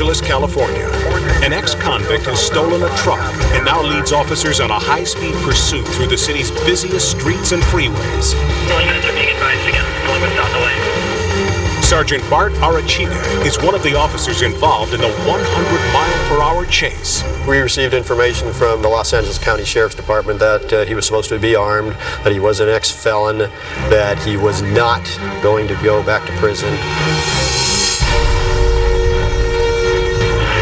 Angeles, California. An ex-convict has stolen a truck and now leads officers on a high-speed pursuit through the city's busiest streets and freeways. Sergeant Bart Arachiga is one of the officers involved in the 100-mile-per-hour chase. We received information from the Los Angeles County Sheriff's Department that he was supposed to be armed, that he was an ex-felon, that he was not going to go back to prison.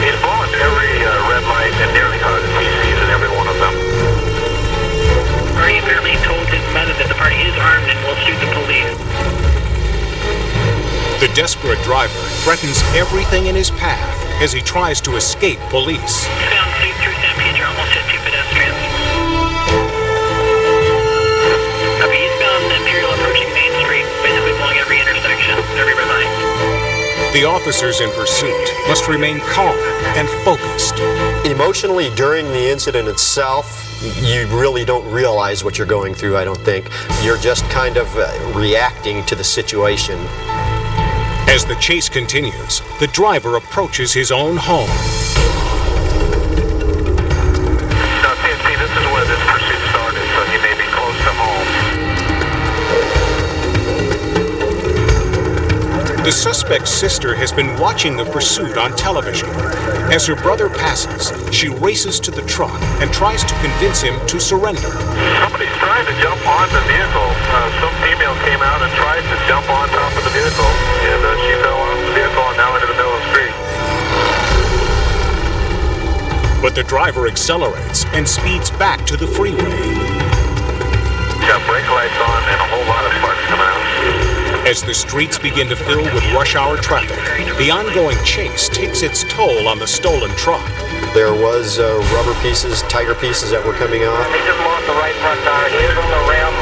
He's blowing every red light and nearly caused PCs in every one of them. He apparently told his mother that the party is armed and will shoot the police. The desperate driver threatens everything in his path as he tries to escape police. Found safe through San Pedro, almost hit 2 pedestrians. Eastbound Imperial approaching Main Street, basically blowing every intersection, every red light. The officers in pursuit must remain calm and focused. Emotionally, during the incident itself, you really don't realize what you're going through, I don't think. You're just kind of reacting to the situation. As the chase continues, the driver approaches his own home. Now, see, this is where this pursuit started, so he may be close to home. The suspect's sister has been watching the pursuit on television. As her brother passes, she races to the truck and tries to convince him to surrender. Somebody's trying to jump on the vehicle. Some female came out and tried to jump on top of the vehicle, and she fell off the vehicle and now into the middle of the street. But the driver accelerates and speeds back to the freeway. Got brake lights on and a whole lot of sparks coming out. As the streets begin to fill with rush hour traffic, the ongoing chase takes its toll on the stolen truck. There was rubber pieces, tire pieces that were coming off. He just lost the right front tire. He is on the rim.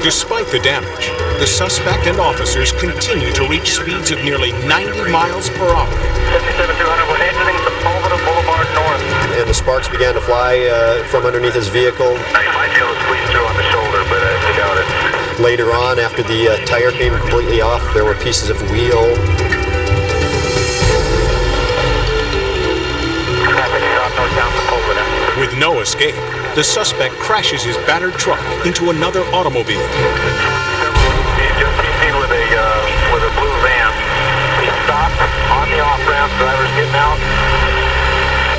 Despite the damage, the suspect and officers continue to reach speeds of nearly 90 miles per hour. 57-200, we're exiting Sepulveda Boulevard North. And the sparks began to fly from underneath his vehicle. Now, you might be able to squeeze through on the shoulder, but I doubt it. Later on, after the tire came completely off, there were pieces of wheel. With no escape, the suspect crashes his battered truck into another automobile. He's just seen with a blue van. He stopped on the off-ramp, driver's getting out.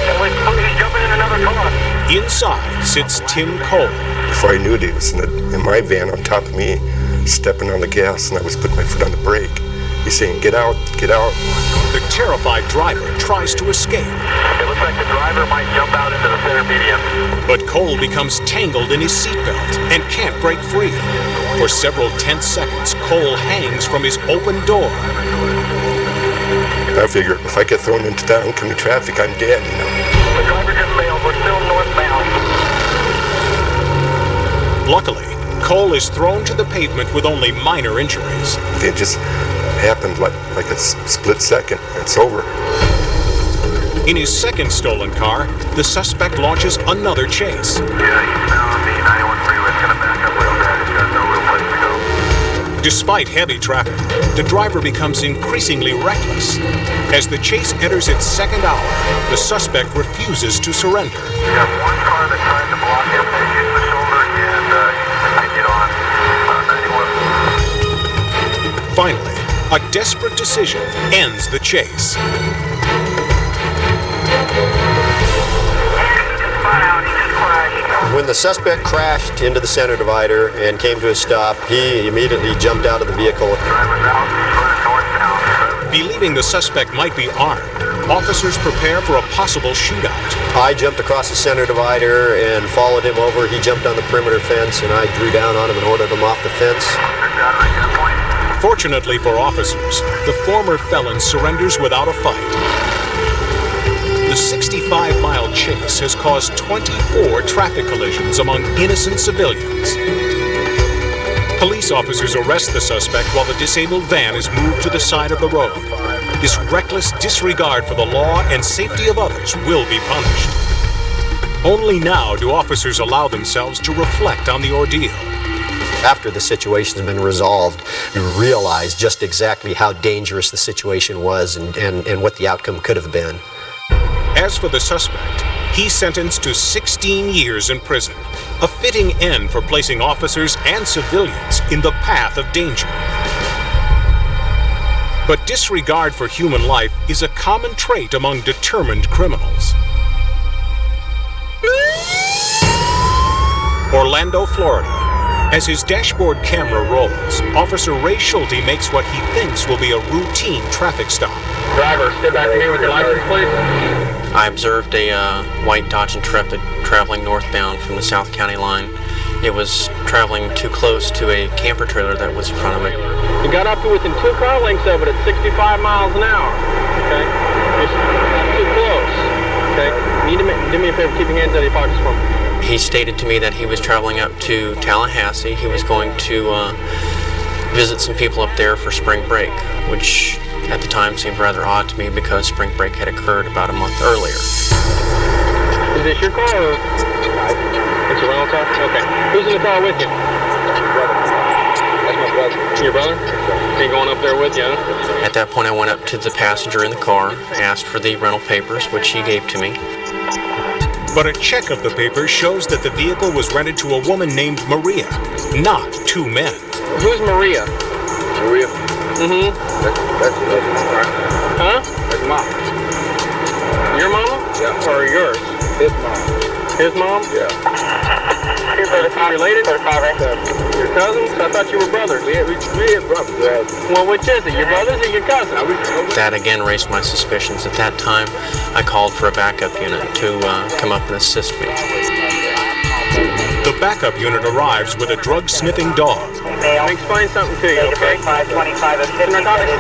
And he's jumping in another car. Inside sits Tim Cole. Before I knew it, he was in my van on top of me, stepping on the gas, and I was putting my foot on the brake. He's saying, "Get out, get out." The terrified driver tries to escape. It looks like the driver might jump out into the center median. But Cole becomes tangled in his seatbelt and can't break free. For several tense seconds, Cole hangs from his open door. I figure if I get thrown into that oncoming traffic, I'm dead, you know. The driver just failed. We're still northbound. Luckily, Cole is thrown to the pavement with only minor injuries. It just happened like a split second. It's over. In his second stolen car, the suspect launches another chase. Yeah, he's now on the 91 freeway. It's going to back up real bad. He's got no real place to go. Despite heavy traffic, the driver becomes increasingly reckless. As the chase enters its second hour, the suspect refuses to surrender. We have one car that tried to block him. They hit the shoulder and continued on 91. Finally, a desperate decision ends the chase. When the suspect crashed into the center divider and came to a stop, he immediately jumped out of the vehicle. Driver's out. He's running northbound. Believing the suspect might be armed, officers prepare for a possible shootout. I jumped across the center divider and followed him over. He jumped on the perimeter fence, and I drew down on him and ordered him off the fence. Fortunately for officers, the former felon surrenders without a fight. The 65-mile chase has caused 24 traffic collisions among innocent civilians. Police officers arrest the suspect while the disabled van is moved to the side of the road. This reckless disregard for the law and safety of others will be punished. Only now do officers allow themselves to reflect on the ordeal. After the situation's been resolved, you realize just exactly how dangerous the situation was and what the outcome could have been. As for the suspect, he's sentenced to 16 years in prison, a fitting end for placing officers and civilians in the path of danger. But disregard for human life is a common trait among determined criminals. Orlando, Florida. As his dashboard camera rolls, Officer Ray Schulte makes what he thinks will be a routine traffic stop. Driver, step back to me with your license, please. I observed a white Dodge Intrepid traveling northbound from the South County line. It was traveling too close to a camper trailer that was in front of it. You got up to within 2 car lengths of it at 65 miles an hour. Okay? Just not too close. Okay? You need to do me a favor, keep your hands out of your pockets for me. He stated to me that he was traveling up to Tallahassee. He was going to visit some people up there for spring break, which at the time seemed rather odd to me because spring break had occurred about a month earlier. Is this your car or? It's a rental car? Okay. Who's in the car with you? That's my brother. Your brother? Is he going up there with you, huh? At that point, I went up to the passenger in the car, asked for the rental papers, which he gave to me. But a check of the papers shows that the vehicle was rented to a woman named Maria, not 2 men. Who's Maria? Maria? Mm-hmm. That's Huh? That's mom. Your mama? Yeah. Or yours? His mom. His mom? Yeah. Related? Your cousins? I thought you were brothers. We had brothers. Well, which is it? Your brothers or your cousins? That again raised my suspicions. At that time, I called for a backup unit to come up and assist me. The backup unit arrives with a drug-sniffing dog. Let me explain something to you, okay? The narcotics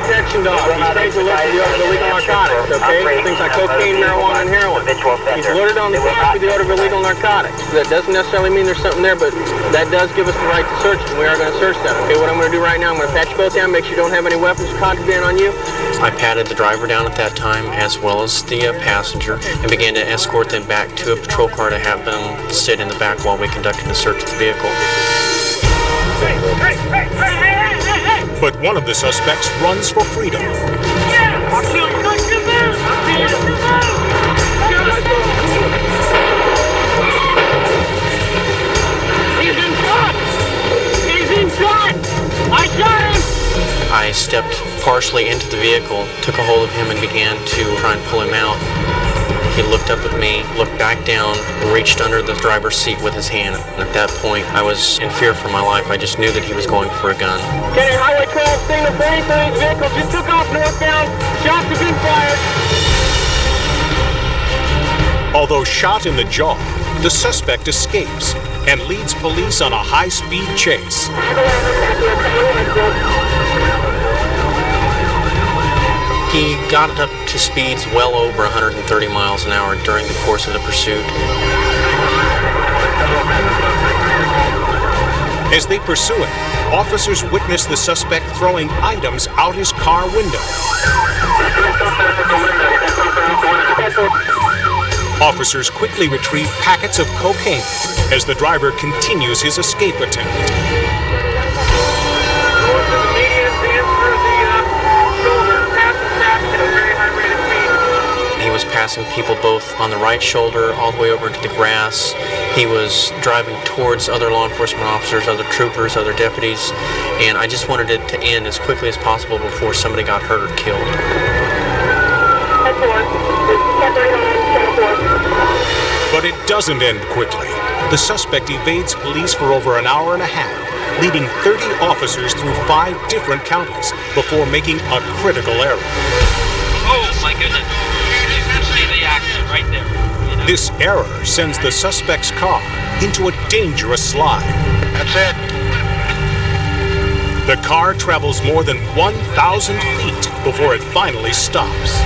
detection dog. He's trained to look for the odor of illegal narcotics, okay? Things like cocaine, marijuana, and heroin. He's alerted on the spot for the odor of illegal narcotics. That doesn't necessarily mean there's something there, but that does give us the right to search it, and we are going to search that, okay? What I'm going to do right now, I'm going to pat you both down, make sure you don't have any weapons or contraband on you. I patted the driver down at that time, as well as the passenger, and began to escort them back to a patrol car to have them sit in the back while we conducted the search of the vehicle. But one of the suspects runs for freedom. He's in front! He's in front! I shot him! I stepped partially into the vehicle, took a hold of him, and began to try and pull him out. He looked up at me, looked back down, and reached under the driver's seat with his hand. And at that point, I was in fear for my life. I just knew that he was going for a gun. Kenny, Highway 12, signal for any of these vehicles just took off northbound. Shots have been fired. Although shot in the jaw, the suspect escapes and leads police on a high-speed chase. He got up to speeds well over 130 miles an hour during the course of the pursuit. As they pursue him, officers witness the suspect throwing items out his car window. Officers quickly retrieve packets of cocaine as the driver continues his escape attempt. He was passing people both on the right shoulder all the way over to the grass. He was driving towards other law enforcement officers, other troopers, other deputies, and I just wanted it to end as quickly as possible before somebody got hurt or killed. But it doesn't end quickly. The suspect evades police for over an hour and a half, leading 30 officers through 5 different counties before making a critical error. Oh my goodness. You see the accident right there. You know? This error sends the suspect's car into a dangerous slide. That's it. The car travels more than 1,000 feet before it finally stops.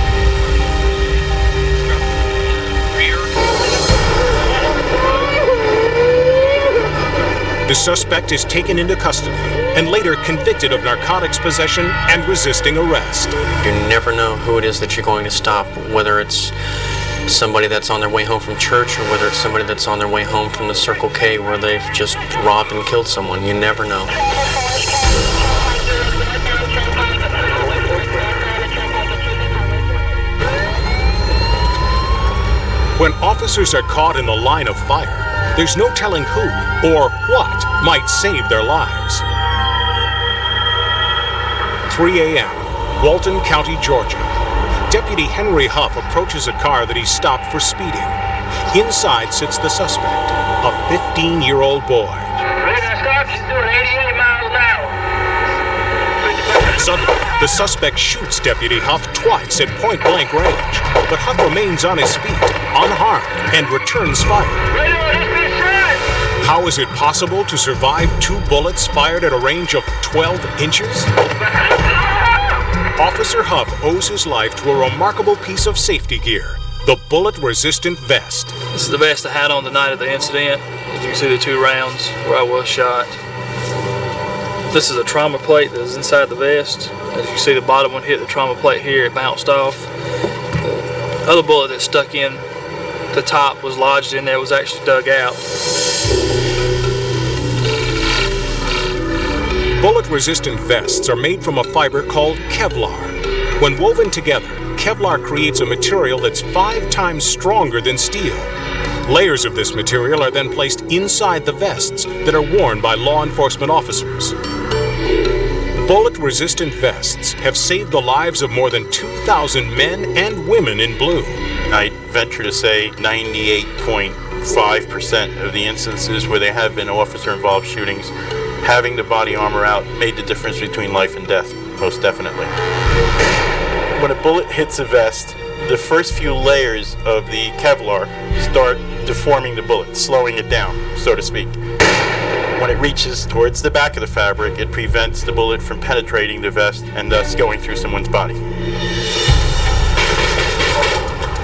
The suspect is taken into custody and later convicted of narcotics possession and resisting arrest. You never know who it is that you're going to stop, whether it's it's somebody that's on their way home from church, or whether it's somebody that's on their way home from the Circle K where they've just robbed and killed someone. You never know. When officers are caught in the line of fire, there's no telling who or what might save their lives. 3 a.m., Walton County, Georgia. Deputy Henry Huff approaches a car that he stopped for speeding. Inside sits the suspect, a 15-year-old boy. She's doing 88 miles an hour. Suddenly, the suspect shoots Deputy Huff twice at point-blank range, but Huff remains on his feet, unharmed, and returns fire. How is it possible to survive 2 bullets fired at a range of 12 inches? Officer Huff owes his life to a remarkable piece of safety gear, the bullet-resistant vest. This is the vest I had on the night of the incident. As you can see, the 2 rounds where I was shot. This is a trauma plate that is inside the vest. As you can see, the bottom one hit the trauma plate here, it bounced off. The other bullet that stuck in the top was lodged in there, was actually dug out. Bullet-resistant vests are made from a fiber called Kevlar. When woven together, Kevlar creates a material that's 5 times stronger than steel. Layers of this material are then placed inside the vests that are worn by law enforcement officers. Bullet-resistant vests have saved the lives of more than 2,000 men and women in blue. I venture to say 98.5% of the instances where there have been officer-involved shootings, having the body armor out made the difference between life and death, most definitely. When a bullet hits a vest, the first few layers of the Kevlar start deforming the bullet, slowing it down, so to speak. When it reaches towards the back of the fabric, it prevents the bullet from penetrating the vest and thus going through someone's body.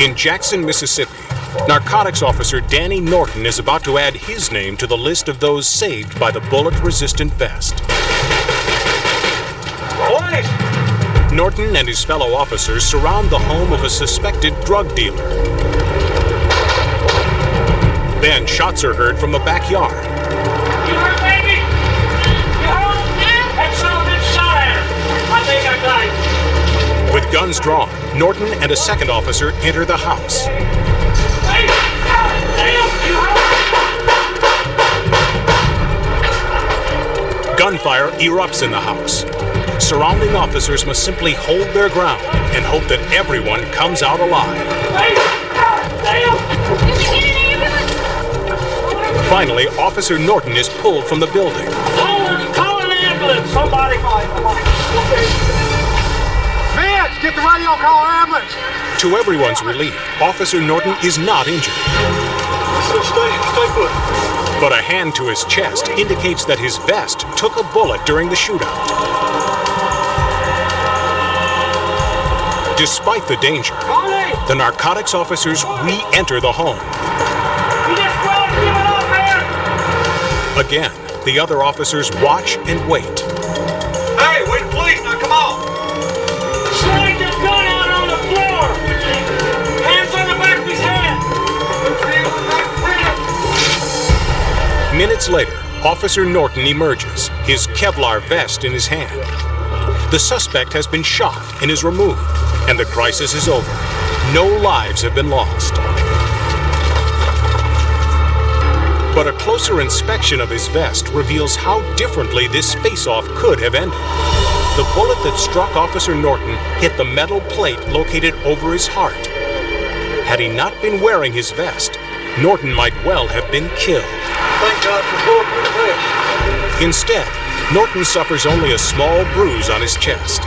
In Jackson, Mississippi, narcotics officer Danny Norton is about to add his name to the list of those saved by the bullet-resistant vest. Boys! Norton and his fellow officers surround the home of a suspected drug dealer. Then shots are heard from the backyard. You hurt, baby? You hurt? That son of a bitch shot at her. I think I got him. With guns drawn, Norton and a second officer enter the house. Hey! Damn! You hurt? Gunfire erupts in the house. Surrounding officers must simply hold their ground and hope that everyone comes out alive. Hey! Damn! Finally, Officer Norton is pulled from the building. Call an ambulance! Somebody! Vince, get the radio and call an ambulance! To everyone's relief, Officer Norton is not injured. Stay put. But a hand to his chest indicates that his vest took a bullet during the shootout. Despite the danger, the narcotics officers re-enter the home. You just won't give it up, man! Again, the other officers watch and wait. Hey, wait, please, now come on! Slide your gun out on the floor! Hands on the back of his head! Minutes later, Officer Norton emerges, his Kevlar vest in his hand. The suspect has been shot and is removed, and the crisis is over. No lives have been lost. But a closer inspection of his vest reveals how differently this face-off could have ended. The bullet that struck Officer Norton hit the metal plate located over his heart. Had he not been wearing his vest, Norton might well have been killed. Thank God for bulletproof vest. Instead, Norton suffers only a small bruise on his chest.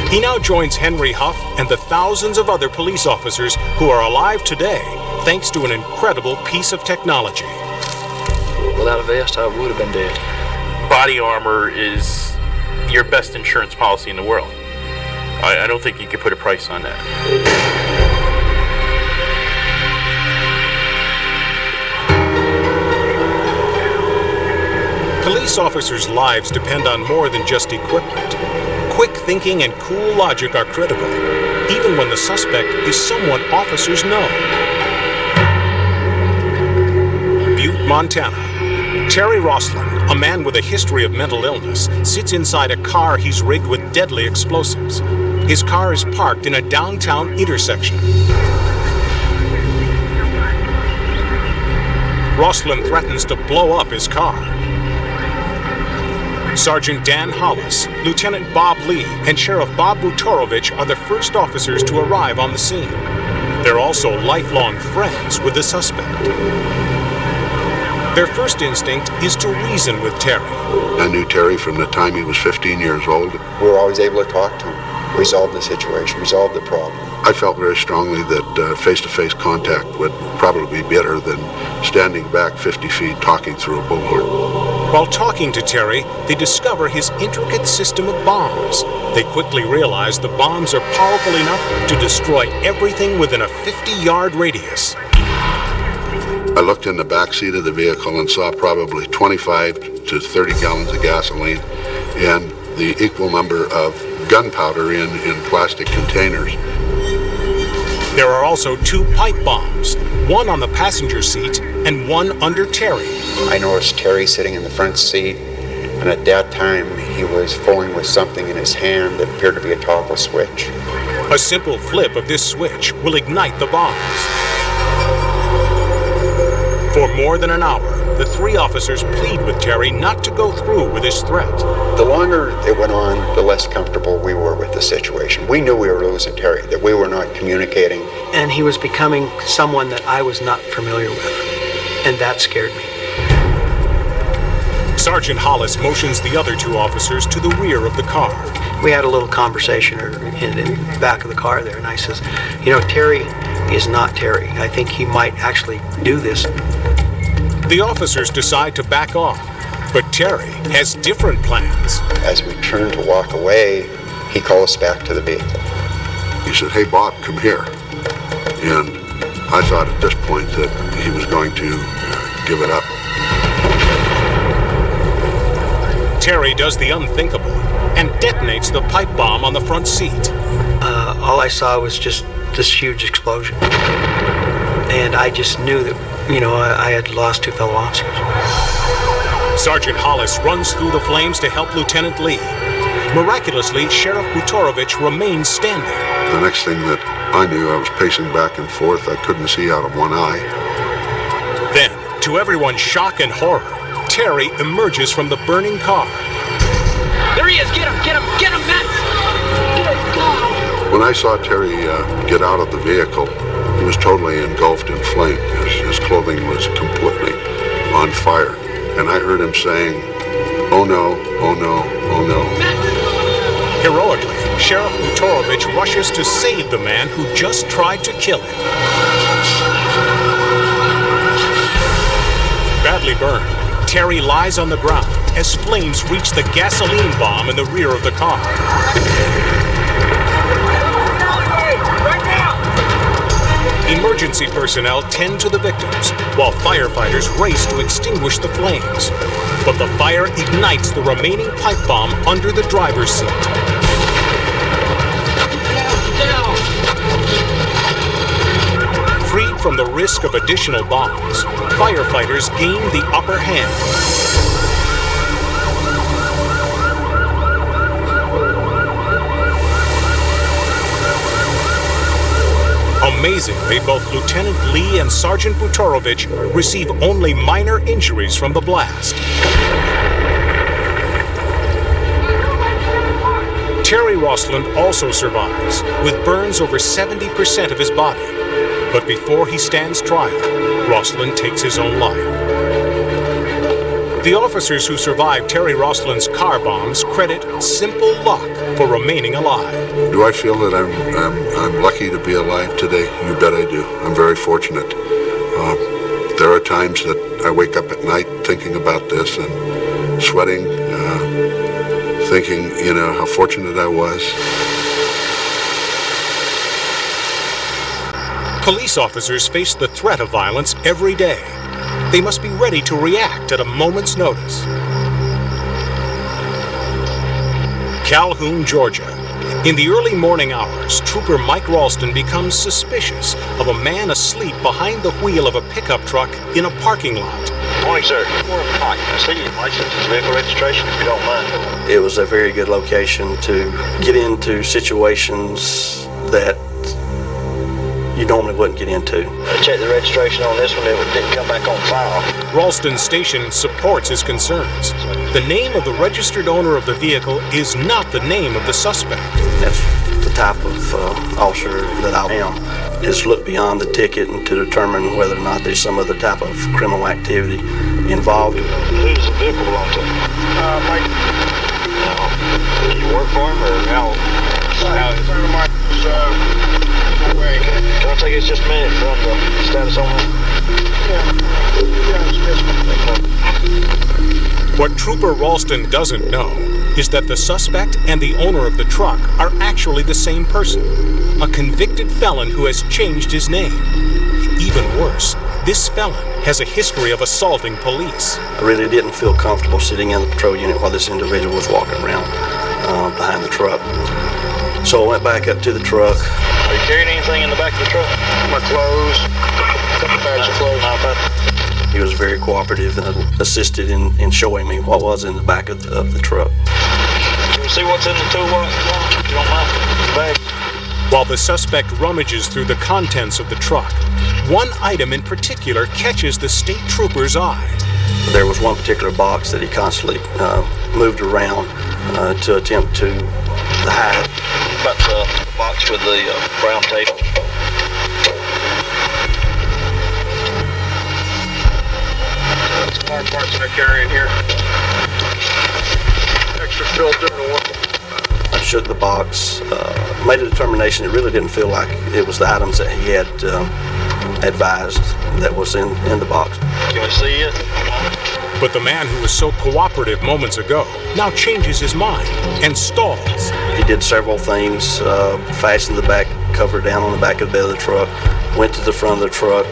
He now joins Henry Huff and the thousands of other police officers who are alive today thanks to an incredible piece of technology. Without a vest, I would have been dead. Body armor is your best insurance policy in the world. I don't think you could put a price on that. Police officers' lives depend on more than just equipment. Quick thinking and cool logic are critical. even when the suspect is someone officers know. Butte, Montana. Terry Roslin, a man with a history of mental illness, sits inside a car he's rigged with deadly explosives. His car is parked in a downtown intersection. Roslin threatens to blow up his car. Sergeant Dan Hollis, Lieutenant Bob Lee, and Sheriff Bob Butorovich are the first officers to arrive on the scene. They're also lifelong friends with the suspect. Their first instinct is to reason with Terry. I knew Terry from the time he was 15 years old. We were always able to talk to him, resolve the situation, resolve the problem. I felt very strongly that face-to-face contact would probably be better than standing back 50 feet talking through a bullhorn. While talking to Terry, they discover his intricate system of bombs. They quickly realize the bombs are powerful enough to destroy everything within a 50-yard radius. I looked in the back seat of the vehicle and saw probably 25 to 30 gallons of gasoline and the equal number of gunpowder in plastic containers. There are also 2 pipe bombs, one on the passenger seat and one under Terry. I noticed Terry sitting in the front seat, and at that time he was fooling with something in his hand that appeared to be a toggle switch. A simple flip of this switch will ignite the bombs. For more than an hour, the 3 officers plead with Terry not to go through with his threat. The longer it went on, the less comfortable we were with the situation. We knew we were losing Terry, that we were not communicating. And he was becoming someone that I was not familiar with, and that scared me. Sergeant Hollis motions the other 2 officers to the rear of the car. We had a little conversation in the back of the car there, and I says, you know, Terry is not Terry. I think he might actually do this. The officers decide to back off, but Terry has different plans. As we turned to walk away, he called us back to the vehicle. He said, "Hey, Bob, come here." And I thought at this point that he was going to give it up. Terry does the unthinkable and detonates the pipe bomb on the front seat. All I saw was just this huge explosion. And I just knew that, you know, I had lost 2 fellow officers. Sergeant Hollis runs through the flames to help Lieutenant Lee. Miraculously, Sheriff Butorovich remains standing. The next thing that I knew, I was pacing back and forth. I couldn't see out of one eye. Then, to everyone's shock and horror, Terry emerges from the burning car. There he is! Get him! Get him! Get him, Matt! When I saw Terry get out of the vehicle, he was totally engulfed in flame. His clothing was completely on fire. And I heard him saying, "Oh no, oh no, oh no." Heroically, Sheriff Butorovich rushes to save the man who just tried to kill him. Badly burned, Terry lies on the ground as flames reach the gasoline bomb in the rear of the car. Emergency personnel tend to the victims, while firefighters race to extinguish the flames. But the fire ignites the remaining pipe bomb under the driver's seat. Freed from the risk of additional bombs, firefighters gain the upper hand. Amazingly, both Lieutenant Lee and Sergeant Butorovich receive only minor injuries from the blast. Terry Roslin also survives, with burns over 70% of his body. But before he stands trial, Roslin takes his own life. The officers who survived Terry Roslin's car bombs credit simple luck for remaining alive. Do I feel that I'm lucky to be alive today? You bet I do. I'm very fortunate. There are times that I wake up at night thinking about this and sweating, thinking, you know, how fortunate I was. Police officers face the threat of violence every day. They must be ready to react at a moment's notice. Calhoun, Georgia. In the early morning hours, Trooper Mike Ralston becomes suspicious of a man asleep behind the wheel of a pickup truck in a parking lot. Morning, sir. Morning, Mike. I see your license and vehicle registration, if you don't mind. It was a very good location to get into situations that you normally wouldn't get into. I checked the registration on this one, it didn't come back on file. Ralston's station supports his concerns. The name of the registered owner of the vehicle is not the name of the suspect. That's the type of officer that I am, is look beyond the ticket and to determine whether or not there's some other type of criminal activity involved. Who does the vehicle belong to? Mike. No. Do you work for him or how? Can I take it just a minute from the status on that? What Trooper Ralston doesn't know is that the suspect and the owner of the truck are actually the same person, a convicted felon who has changed his name. Even worse, this felon has a history of assaulting police. I really didn't feel comfortable sitting in the patrol unit while this individual was walking around behind the truck. So I went back up to the truck. Are you carrying anything in the back of the truck? My clothes, a couple bags of clothes. He was very cooperative and assisted in showing me what was in the back of the truck. Can you see what's in the toolbox? If you don't mind, bag. While the suspect rummages through the contents of the truck, one item in particular catches the state trooper's eye. There was one particular box that he constantly moved around to attempt to hide. About the box with the brown tape. Some more parts that I carry in here. Extra filter and oil. I shook the box, made a determination. It really didn't feel like it was the items that he had advised that was in the box. Can we see it? But the man who was so cooperative moments ago now changes his mind and stalls. He did several things, fastened the back cover down on the back of the bed of the truck, went to the front of the truck,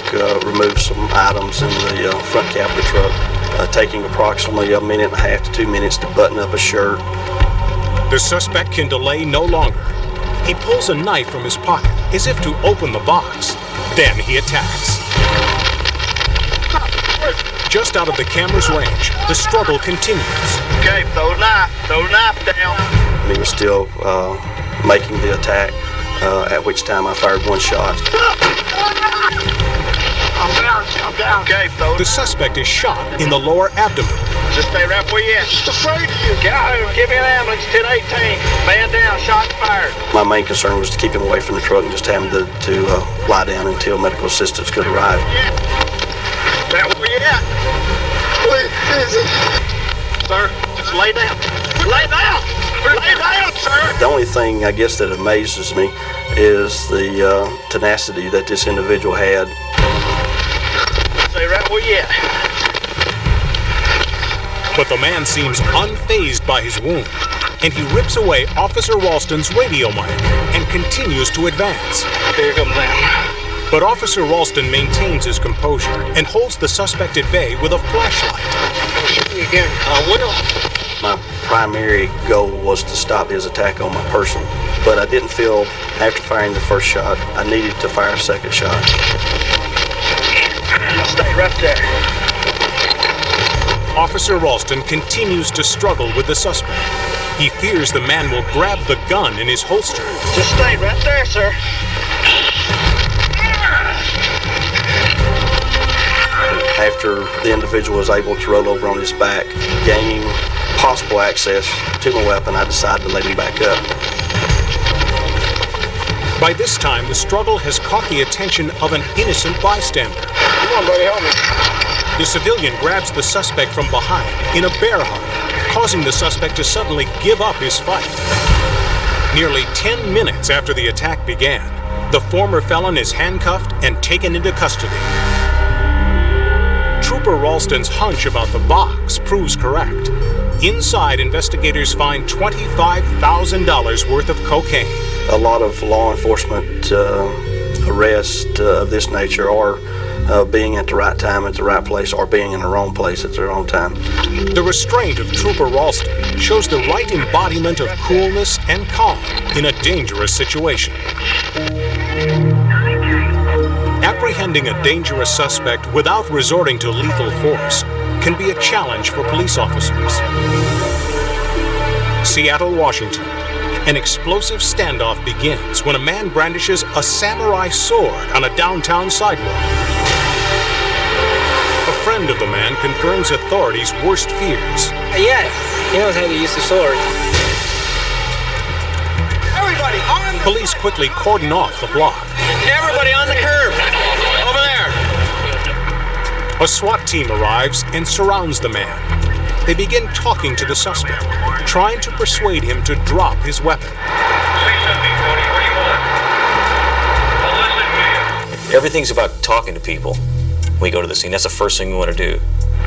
removed some items in the front cab of the truck, taking approximately 1.5 to 2 minutes to button up a shirt. The suspect can delay no longer. He pulls a knife from his pocket as if to open the box. Then he attacks. Just out of the camera's range, the struggle continues. Okay, throw the knife down. He was still making the attack, at which time I fired one shot. I'm down. Okay, throw. The suspect is shot in the lower abdomen. Just stay right where you at. Just afraid of you. Get out here. Give me an ambulance, 1018. Man down, shot fired. My main concern was to keep him away from the truck and just have him to lie down until medical assistance could arrive. That where you at? Where is it? Sir, just lay down. Lay down! Lay down, sir! The only thing, I guess, that amazes me is the tenacity that this individual had. Stay right where you at. But the man seems unfazed by his wound, and he rips away Officer Ralston's radio mic and continues to advance. Here comes them. But Officer Ralston maintains his composure and holds the suspect at bay with a flashlight. I'll shoot you again. I will. My primary goal was to stop his attack on my person, but I didn't feel, after firing the first shot, I needed to fire a second shot. Stay right there. Officer Ralston continues to struggle with the suspect. He fears the man will grab the gun in his holster. Just stay right there, sir. After the individual was able to roll over on his back, gaining possible access to my weapon, I decided to let him back up. By this time, the struggle has caught the attention of an innocent bystander. Come on, buddy, help me. The civilian grabs the suspect from behind in a bear hug, causing the suspect to suddenly give up his fight. Nearly 10 minutes after the attack began, the former felon is handcuffed and taken into custody. Trooper Ralston's hunch about the box proves correct. Inside, investigators find $25,000 worth of cocaine. A lot of law enforcement arrests of this nature are being at the right time at the right place or being in the wrong place at the wrong time. The restraint of Trooper Ralston shows the right embodiment of coolness and calm in a dangerous situation. Apprehending a dangerous suspect without resorting to lethal force can be a challenge for police officers. Seattle, Washington. An explosive standoff begins when a man brandishes a samurai sword on a downtown sidewalk. A friend of the man confirms authorities' worst fears. Yeah, he knows how to use the sword. Everybody on the... Police quickly cordon off the block. Everybody on the curb! Over there! A SWAT team arrives and surrounds the man. They begin talking to the suspect, trying to persuade him to drop his weapon. Everything's about talking to people when we go to the scene. That's the first thing we want to do.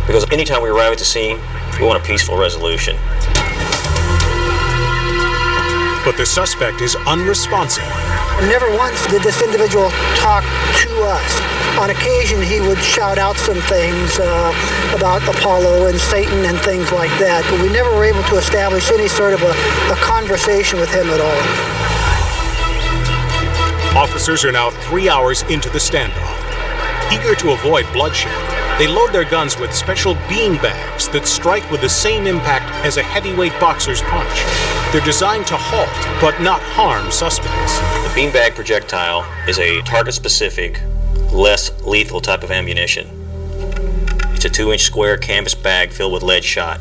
Because anytime we arrive at the scene, we want a peaceful resolution. But the suspect is unresponsive. Never once did this individual talk to us. On occasion, he would shout out some things about Apollo and Satan and things like that, but we never were able to establish any sort of a conversation with him at all. Officers are now 3 hours into the standoff. Eager to avoid bloodshed, they load their guns with special bean bags that strike with the same impact as a heavyweight boxer's punch. They're designed to halt, but not harm suspects. The beanbag projectile is a target-specific, less lethal type of ammunition. It's a 2-inch square canvas bag filled with lead shot.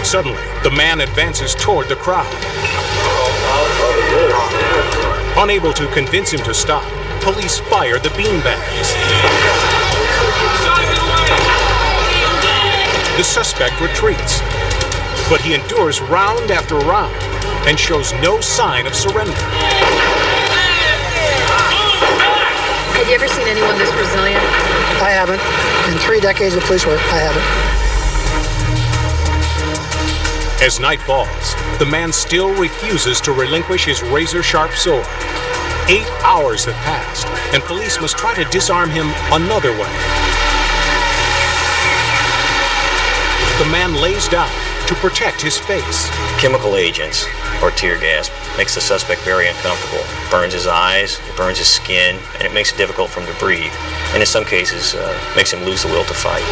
Suddenly, the man advances toward the crowd. Unable to convince him to stop, police fire the beanbags. The suspect retreats, but he endures round after round and shows no sign of surrender. Have you ever seen anyone this resilient? I haven't. In 3 decades of police work, I haven't. As night falls, the man still refuses to relinquish his razor-sharp sword. 8 hours have passed, and police must try to disarm him another way. The man lays down to protect his face. Chemical agents, or tear gas, makes the suspect very uncomfortable. It burns his eyes, it burns his skin, and it makes it difficult for him to breathe. And in some cases, makes him lose the will to fight.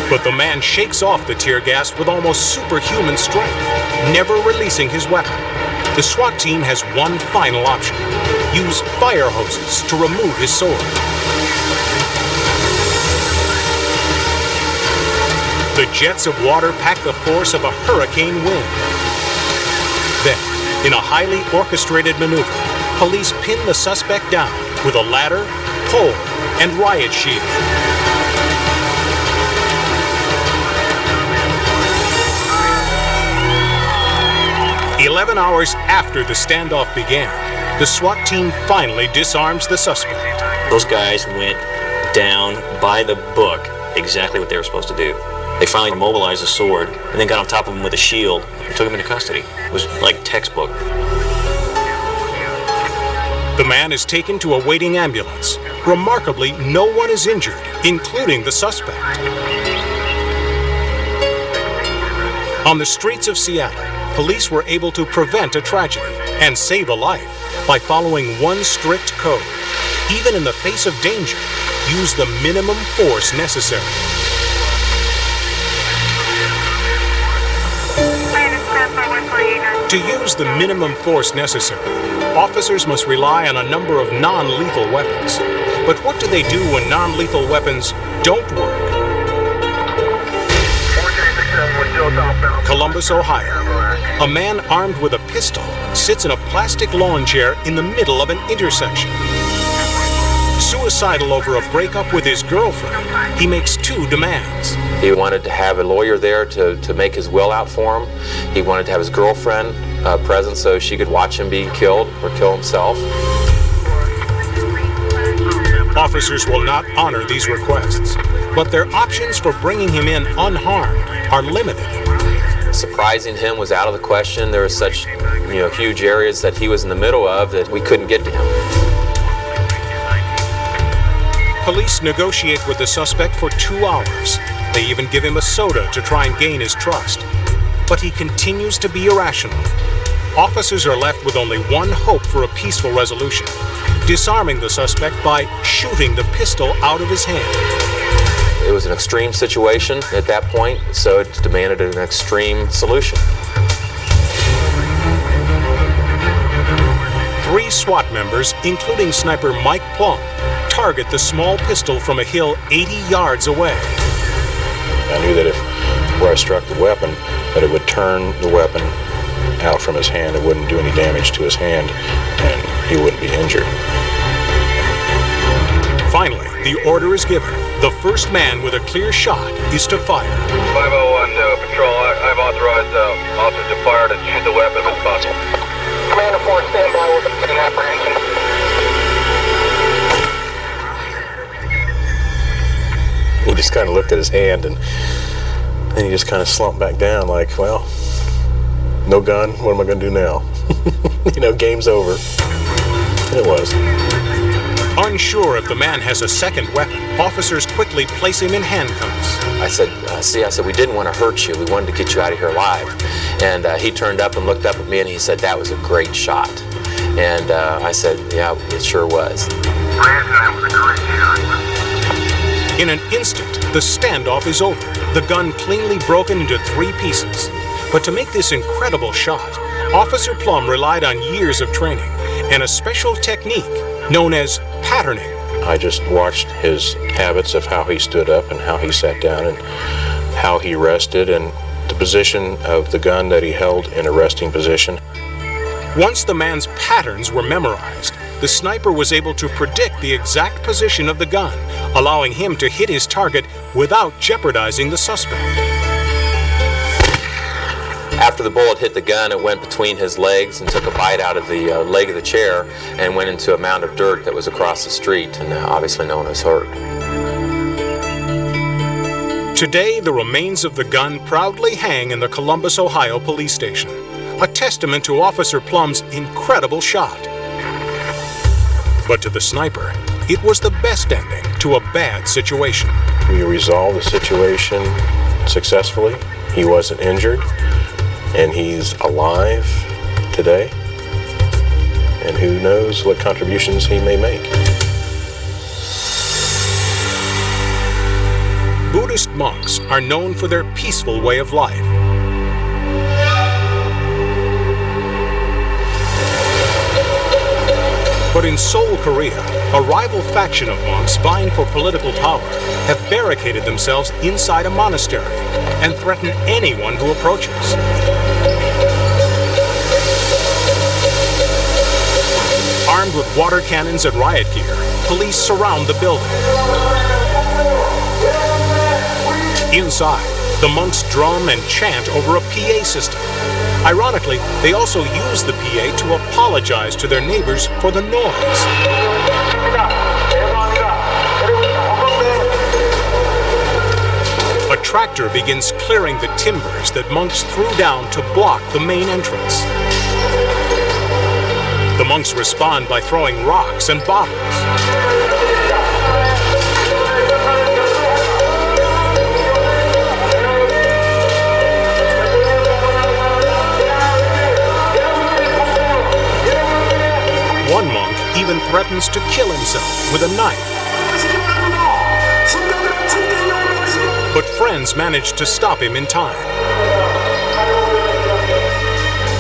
But the man shakes off the tear gas with almost superhuman strength, never releasing his weapon. The SWAT team has one final option: use fire hoses to remove his sword. The jets of water pack the force of a hurricane wind. Then, in a highly orchestrated maneuver, police pin the suspect down with a ladder, pole, and riot shield. "11 hours after the standoff began, the SWAT team finally disarms the suspect. Those guys went down by the book exactly what they were supposed to do. They finally immobilized the sword and then got on top of him with a shield and took him into custody. It was like textbook. The man is taken to a waiting ambulance. Remarkably, no one is injured, including the suspect. On the streets of Seattle, police were able to prevent a tragedy and save a life by following one strict code. Even in the face of danger, use the minimum force necessary. To use the minimum force necessary, officers must rely on a number of non-lethal weapons. But what do they do when non-lethal weapons don't work? Columbus, Ohio. A man armed with a pistol sits in a plastic lawn chair in the middle of an intersection. Suicidal over a breakup with his girlfriend, he makes 2 demands. He wanted to have a lawyer there to make his will out for him. He wanted to have his girlfriend present so she could watch him be killed or kill himself. Officers will not honor these requests, but their options for bringing him in unharmed are limited. Surprising him was out of the question. There were such huge areas that he was in the middle of that we couldn't get to him. Police negotiate with the suspect for 2 hours. They even give him a soda to try and gain his trust. But he continues to be irrational. Officers are left with only one hope for a peaceful resolution: disarming the suspect by shooting the pistol out of his hand. It was an extreme situation at that point, so it demanded an extreme solution. 3 SWAT members, including sniper Mike Plum, target the small pistol from a hill 80 yards away. I knew that if where I struck the weapon, that it would turn the weapon out from his hand. It wouldn't do any damage to his hand, and he wouldn't be injured. Finally, the order is given. The first man with a clear shot is to fire. 501 Patrol, I've authorized officers to fire to shoot the weapon if possible. Commander 4, stand by with an apprehension. He just kind of looked at his hand, and then he just kind of slumped back down like, well, no gun, what am I going to do now? Game's over. And it was. Unsure if the man has a second weapon, officers quickly place him in handcuffs. I said, we didn't want to hurt you. We wanted to get you out of here alive. And he turned up and looked up at me and he said, that was a great shot. And I said, yeah, it sure was. In an instant, the standoff is over, the gun cleanly broken into 3 pieces. But to make this incredible shot, Officer Plum relied on years of training and a special technique known as patterning. I just watched his habits of how he stood up and how he sat down and how he rested and the position of the gun that he held in a resting position. Once the man's patterns were memorized, the sniper was able to predict the exact position of the gun, allowing him to hit his target without jeopardizing the suspect. After the bullet hit the gun, it went between his legs and took a bite out of the leg of the chair and went into a mound of dirt that was across the street, and obviously no one was hurt. Today, the remains of the gun proudly hang in the Columbus, Ohio police station, a testament to Officer Plum's incredible shot. But to the sniper, it was the best ending to a bad situation. We resolved the situation successfully. He wasn't injured, and he's alive today. And who knows what contributions he may make. Buddhist monks are known for their peaceful way of life. But in Seoul, Korea, a rival faction of monks vying for political power have barricaded themselves inside a monastery and threaten anyone who approaches. Armed with water cannons and riot gear, police surround the building. Inside, the monks drum and chant over a PA system. Ironically, they also use the PA to apologize to their neighbors for the noise. A tractor begins clearing the timbers that monks threw down to block the main entrance. The monks respond by throwing rocks and bottles. One monk even threatens to kill himself with a knife. But friends manage to stop him in time.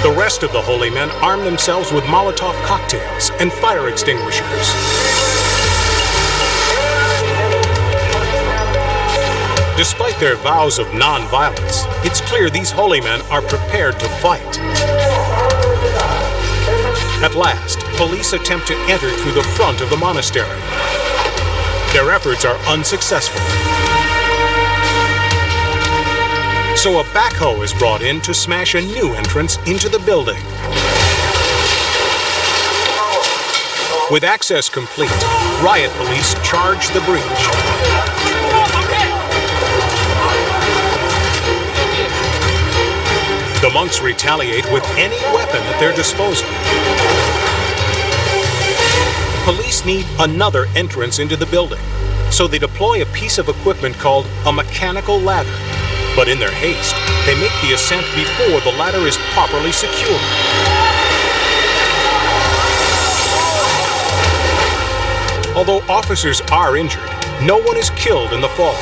The rest of the holy men arm themselves with Molotov cocktails and fire extinguishers. Despite their vows of non-violence, it's clear these holy men are prepared to fight. At last, police attempt to enter through the front of the monastery. Their efforts are unsuccessful. So a backhoe is brought in to smash a new entrance into the building. With access complete, riot police charge the breach. The monks retaliate with any weapon at their disposal. Police need another entrance into the building, so they deploy a piece of equipment called a mechanical ladder. But in their haste, they make the ascent before the ladder is properly secured. Although officers are injured, no one is killed in the fall.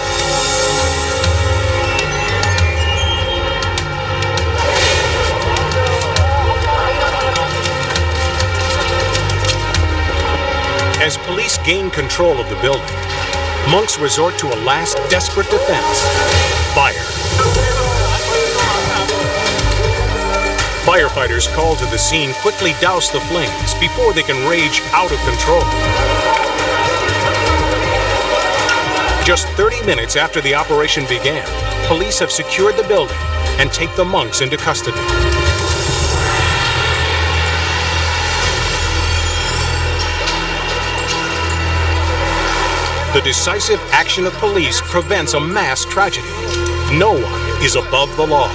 As police gain control of the building, monks resort to a last desperate defense: fire. Firefighters called to the scene quickly douse the flames before they can rage out of control. Just 30 minutes after the operation began, police have secured the building and take the monks into custody. The decisive action of police prevents a mass tragedy. No one is above the law.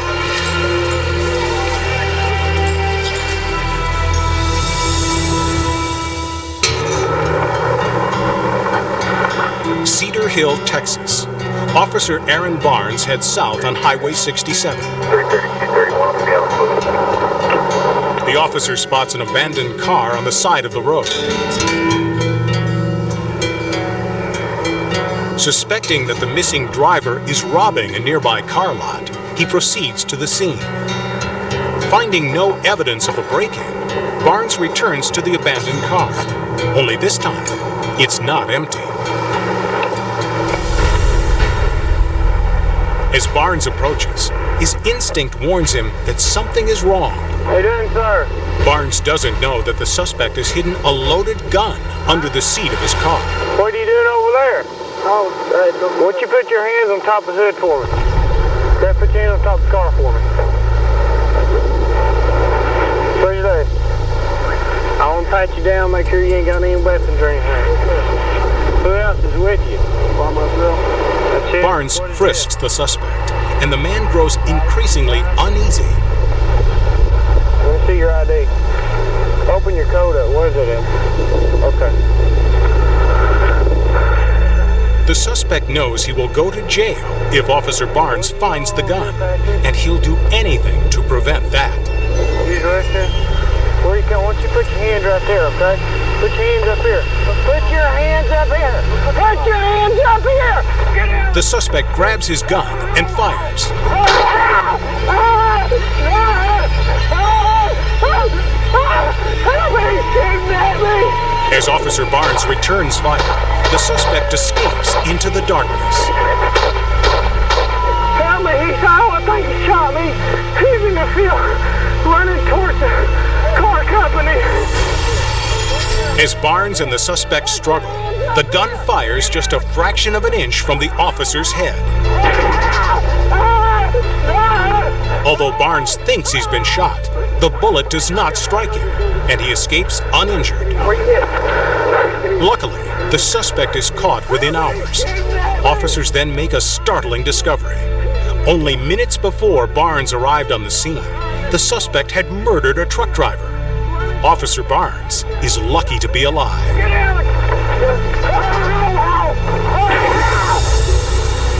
Cedar Hill, Texas. Officer Aaron Barnes heads south on Highway 67. The officer spots an abandoned car on the side of the road. Suspecting that the missing driver is robbing a nearby car lot, he proceeds to the scene. Finding no evidence of a break-in, Barnes returns to the abandoned car. Only this time, it's not empty. As Barnes approaches, his instinct warns him that something is wrong. How you doing, sir? Barnes doesn't know that the suspect has hidden a loaded gun under the seat of his car. What are you doing over there? Oh, why don't you put your hands on top of the hood for me? Okay, put your hands on top of the car for me. Raise your leg. I want to pat you down, make sure you ain't got any weapons or anything. Who else is with you? By myself. That's it. Barnes frisks the suspect, and the man grows increasingly uneasy. Let me see your ID. Open your coat up. Where's it in? Okay. The suspect knows he will go to jail if Officer Barnes finds the gun, and he'll do anything to prevent that. He's right there. Where you come? Why don't you put your hands right there, okay? Put your hands up here. Put your hands up here. Put your hands up here. Get out. The suspect grabs his gun and fires. As Officer Barnes returns fire, the suspect escapes into the darkness. Help me, I think he shot me. He's in the field, running towards the car company. As Barnes and the suspect struggle, the gun fires just a fraction of an inch from the officer's head. Although Barnes thinks he's been shot, the bullet does not strike him, and he escapes uninjured. Luckily, the suspect is caught within hours. Officers then make a startling discovery. Only minutes before Barnes arrived on the scene, the suspect had murdered a truck driver. Officer Barnes is lucky to be alive.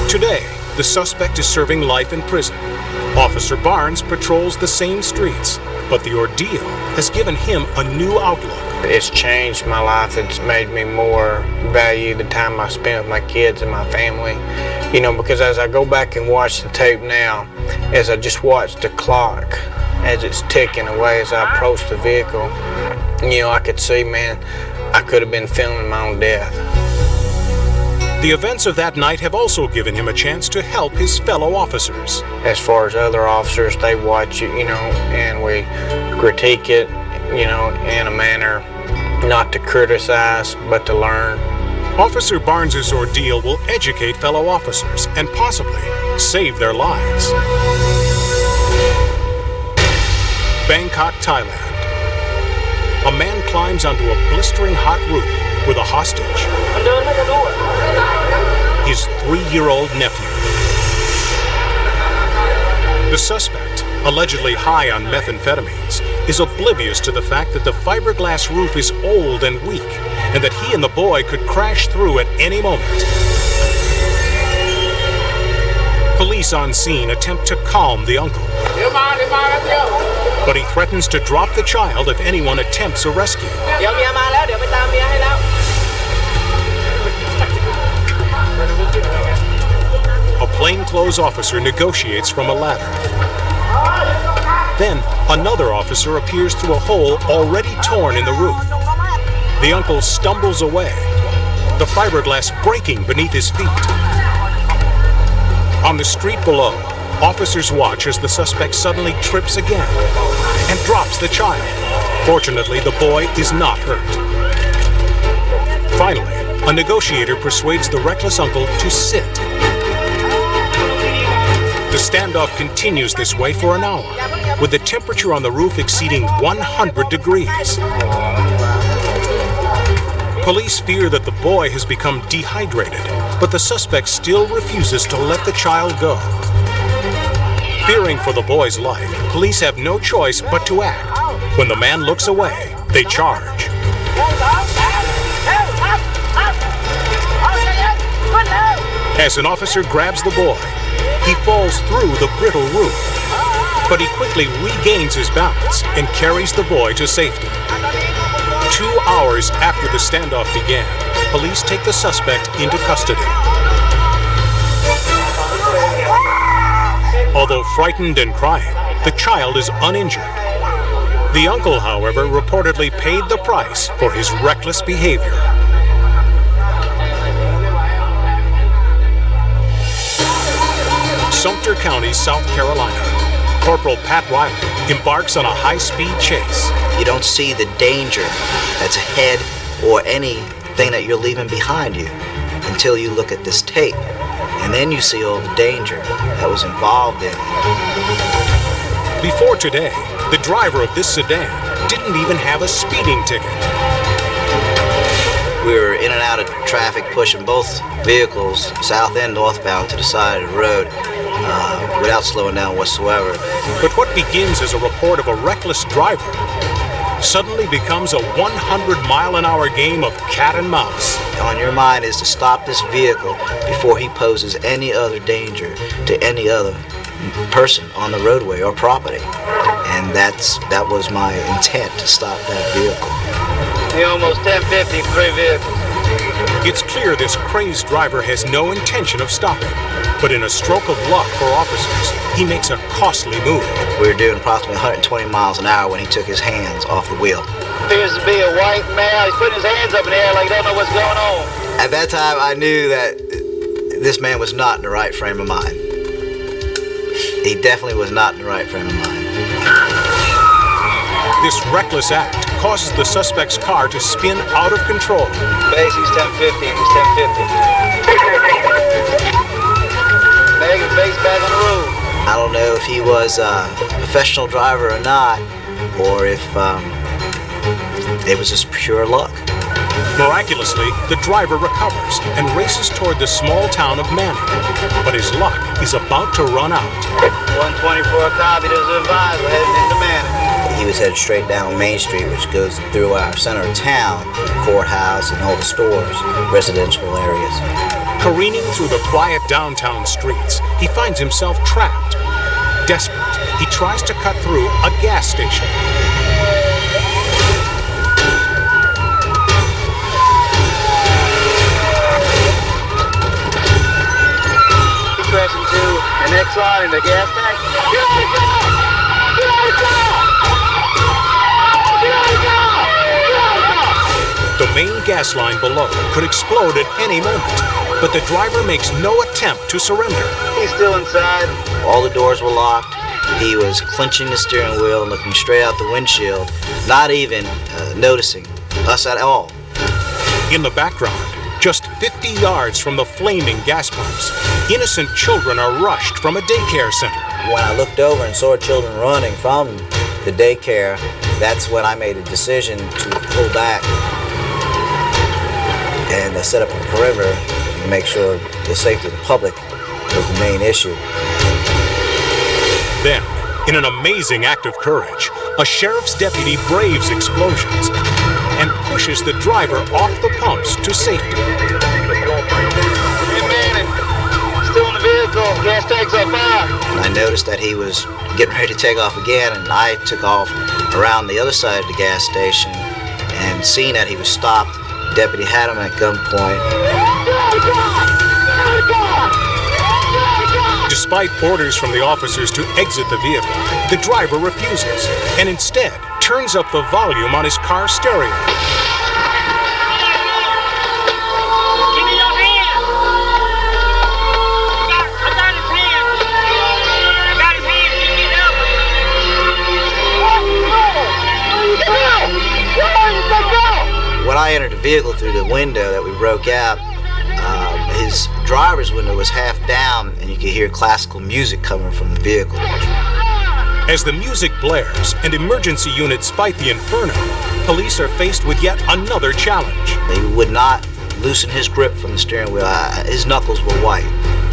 Today, the suspect is serving life in prison. Officer Barnes patrols the same streets, but the ordeal has given him a new outlook. It's changed my life. It's made me more value the time I spent with my kids and my family. You know, because as I go back and watch the tape now, as I just watch the clock, as it's ticking away as I approach the vehicle, you know, I could see, man, I could have been filming my own death. The events of that night have also given him a chance to help his fellow officers. As far as other officers, they watch it, you know, and we critique it, you know, in a manner not to criticize, but to learn. Officer Barnes's ordeal will educate fellow officers and possibly save their lives. Bangkok, Thailand. A man climbs onto a blistering hot roof with a hostage. His 3-year-old nephew. The suspect, allegedly high on methamphetamines, is oblivious to the fact that the fiberglass roof is old and weak and that he and the boy could crash through at any moment. Police on scene attempt to calm the uncle, but he threatens to drop the child if anyone attempts a rescue. A plainclothes officer negotiates from a ladder. Then, another officer appears through a hole already torn in the roof. The uncle stumbles away, the fiberglass breaking beneath his feet. On the street below, officers watch as the suspect suddenly trips again and drops the child. Fortunately, the boy is not hurt. Finally, a negotiator persuades the reckless uncle to sit. The standoff continues this way for an hour, with the temperature on the roof exceeding 100 degrees. Police fear that the boy has become dehydrated, but the suspect still refuses to let the child go. Fearing for the boy's life, police have no choice but to act. When the man looks away, they charge. As an officer grabs the boy, he falls through the brittle roof, but he quickly regains his balance and carries the boy to safety. 2 hours after the standoff began, police take the suspect into custody. Although frightened and crying, the child is uninjured. The uncle, however, reportedly paid the price for his reckless behavior. Sumter County, South Carolina. Corporal Pat Wiley embarks on a high-speed chase. You don't see the danger that's ahead or anything that you're leaving behind you until you look at this tape. And then you see all the danger that was involved in it. Before today, the driver of this sedan didn't even have a speeding ticket. We were in and out of traffic, pushing both vehicles, south and northbound, to the side of the road without slowing down whatsoever. But what begins as a report of a reckless driver suddenly becomes a 100-mile-an-hour game of cat and mouse. On your mind is to stop this vehicle before he poses any other danger to any other person on the roadway or property. And that was my intent, to stop that vehicle. You're almost 1050 for 3 vehicles. It's clear this crazed driver has no intention of stopping, but in a stroke of luck for officers, he makes a costly move. We were doing approximately 120 miles an hour when he took his hands off the wheel. Appears to be a white male. He's putting his hands up in the air like he don't know what's going on. At that time, I knew that this man was not in the right frame of mind. He definitely was not in the right frame of mind. This reckless act causes the suspect's car to spin out of control. Base, he's 1050. He's 1050. Negative base back on the road. I don't know if he was a professional driver or not, or if it was just pure luck. Miraculously, the driver recovers and races toward the small town of Manning, but his luck is about to run out. 124 copy, there's an advisor heading into Manning. He was headed straight down Main Street, which goes through our center of town, the courthouse and all the stores, residential areas. Careening through the quiet downtown streets, he finds himself trapped. Desperate, he tries to cut through a gas station. He crashed into an Exxon in the gas tank. Get out of the car! Get out of the car! The main gas line below could explode at any moment, but the driver makes no attempt to surrender. He's still inside. All the doors were locked. He was clenching the steering wheel and looking straight out the windshield, not even noticing us at all. In the background, just 50 yards from the flaming gas pumps, innocent children are rushed from a daycare center. When I looked over and saw children running from the daycare, that's when I made a decision to pull back and set up a perimeter and make sure the safety of the public was the main issue. Then, in an amazing act of courage, a sheriff's deputy braves explosions and pushes the driver off the pumps to safety. Hey, Manning. Still in the vehicle. Gas tank's on fire. I noticed that he was getting ready to take off again, and I took off around the other side of the gas station, and seeing that he was stopped, the deputy had him at gunpoint. Despite orders from the officers to exit the vehicle, the driver refuses and instead turns up the volume on his car stereo. Give me your hand. I got his hand. I got his hand. Give me help. When I entered the vehicle through the window that we broke out, his driver's window was half down, and you could hear classical music coming from the vehicle. As the music blares and emergency units fight the inferno, police are faced with yet another challenge. They would not loosen his grip from the steering wheel. His knuckles were white.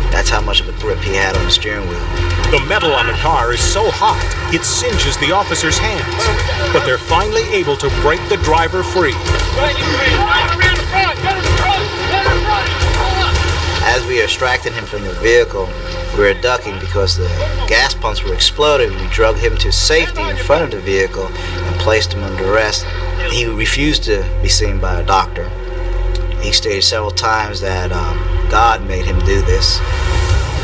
That's how much of a grip he had on the steering wheel. The metal on the car is so hot, it singes the officers' hands, but they're finally able to break the driver free. As we extracted him from the vehicle, we were ducking because the gas pumps were exploding. We drug him to safety in front of the vehicle and placed him under arrest. He refused to be seen by a doctor. He stated several times that God made him do this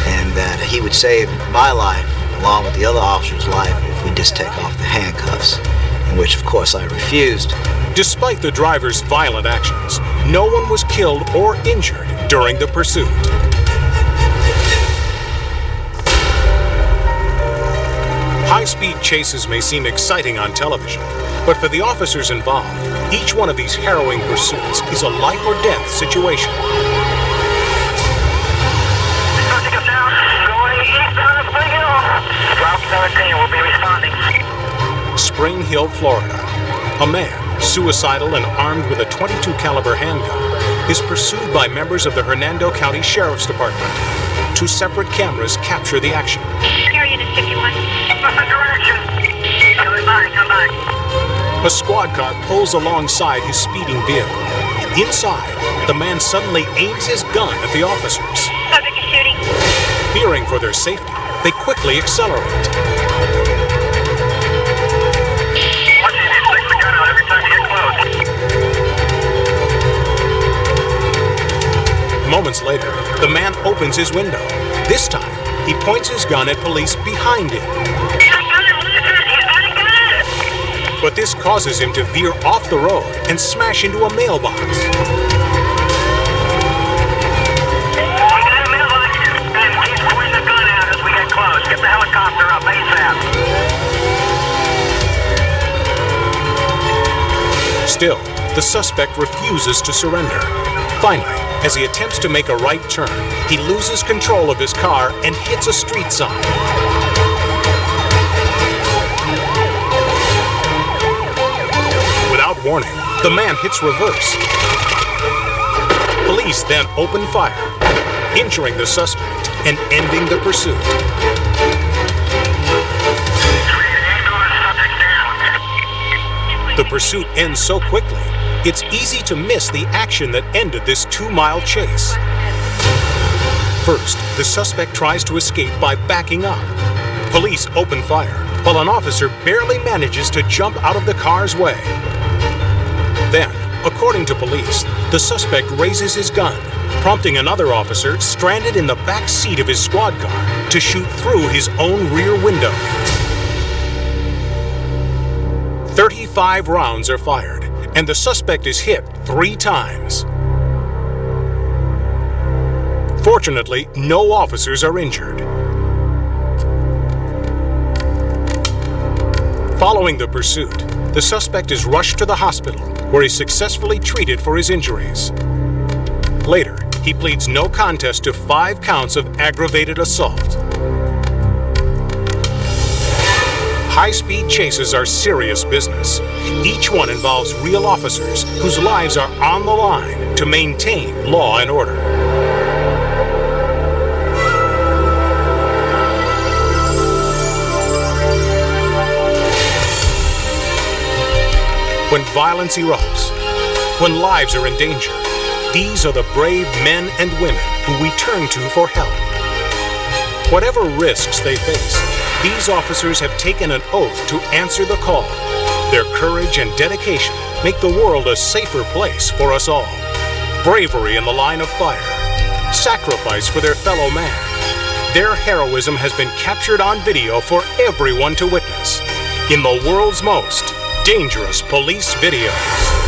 and that he would save my life along with the other officer's life if we just take off the handcuffs, in which of course I refused. Despite the driver's violent actions, no one was killed or injured during the pursuit. High-speed chases may seem exciting on television, but for the officers involved, each one of these harrowing pursuits is a life-or-death situation. Route 17 will be responding. Spring Hill, Florida. A man, suicidal and armed with a .22 caliber handgun, is pursued by members of the Hernando County Sheriff's Department. Two separate cameras capture the action. Carry unit 51. Direction. Come by. A squad car pulls alongside his speeding vehicle. Inside, the man suddenly aims his gun at the officers. Subject is shooting. Fearing for their safety, they quickly accelerate. Moments later, the man opens his window. This time, he points his gun at police behind him. But this causes him to veer off the road and smash into a mailbox. Get the helicopter up ASAP. Still, the suspect refuses to surrender. Finally, as he attempts to make a right turn, he loses control of his car and hits a street sign. Without warning, the man hits reverse. Police then open fire, injuring the suspect and ending the pursuit. The pursuit ends so quickly, it's easy to miss the action that ended this 2-mile chase. First, the suspect tries to escape by backing up. Police open fire, while an officer barely manages to jump out of the car's way. Then, according to police, the suspect raises his gun, prompting another officer stranded in the back seat of his squad car to shoot through his own rear window. 35 rounds are fired, and the suspect is hit 3 times. Fortunately, no officers are injured. Following the pursuit, the suspect is rushed to the hospital, where he's successfully treated for his injuries. Later, he pleads no contest to 5 counts of aggravated assault. High-speed chases are serious business. Each one involves real officers whose lives are on the line to maintain law and order. When violence erupts, when lives are in danger, these are the brave men and women who we turn to for help. Whatever risks they face, these officers have taken an oath to answer the call. Their courage and dedication make the world a safer place for us all. Bravery in the line of fire, sacrifice for their fellow man. Their heroism has been captured on video for everyone to witness in the world's most dangerous police videos.